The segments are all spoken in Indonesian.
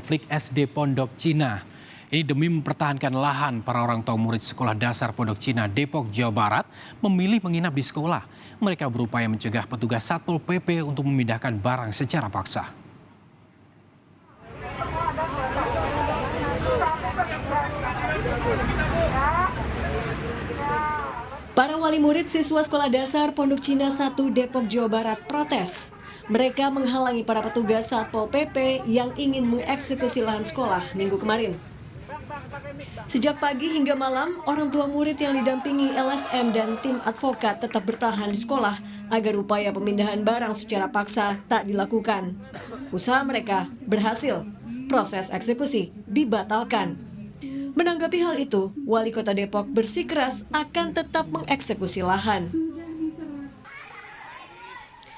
konflik SD Pondok Cina. Ini demi mempertahankan lahan, para orang tua murid sekolah dasar Pondok Cina, Depok, Jawa Barat memilih menginap di sekolah. Mereka berupaya mencegah petugas Satpol PP untuk memindahkan barang secara paksa. Para wali murid siswa sekolah dasar Pondok Cina 1 Depok, Jawa Barat protes. Mereka menghalangi para petugas Satpol PP yang ingin mengeksekusi lahan sekolah minggu kemarin. Sejak pagi hingga malam, orang tua murid yang didampingi LSM dan tim advokat tetap bertahan di sekolah agar upaya pemindahan barang secara paksa tak dilakukan. Usaha mereka berhasil, proses eksekusi dibatalkan. Menanggapi hal itu, Wali Kota Depok bersikeras akan tetap mengeksekusi lahan.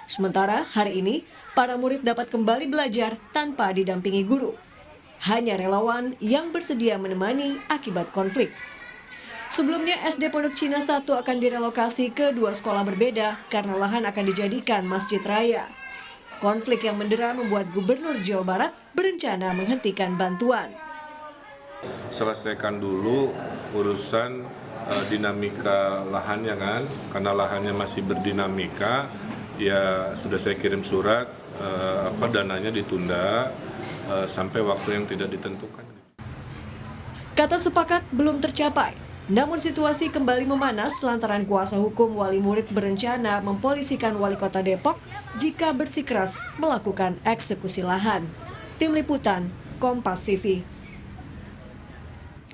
Sementara hari ini, para murid dapat kembali belajar tanpa didampingi guru. Hanya relawan yang bersedia menemani akibat konflik. Sebelumnya SD Pondok Cina 1 akan direlokasi ke dua sekolah berbeda karena lahan akan dijadikan masjid raya. Konflik yang mendera membuat Gubernur Jawa Barat berencana menghentikan bantuan. Selesaikan dulu urusan dinamika lahannya kan, karena lahannya masih berdinamika, ya sudah saya kirim surat dananya ditunda sampai waktu yang tidak ditentukan. Kata sepakat belum tercapai, namun situasi kembali memanas lantaran kuasa hukum wali murid berencana mempolisikan Wali Kota Depok jika bersikeras melakukan eksekusi lahan. Tim Liputan, Kompas TV.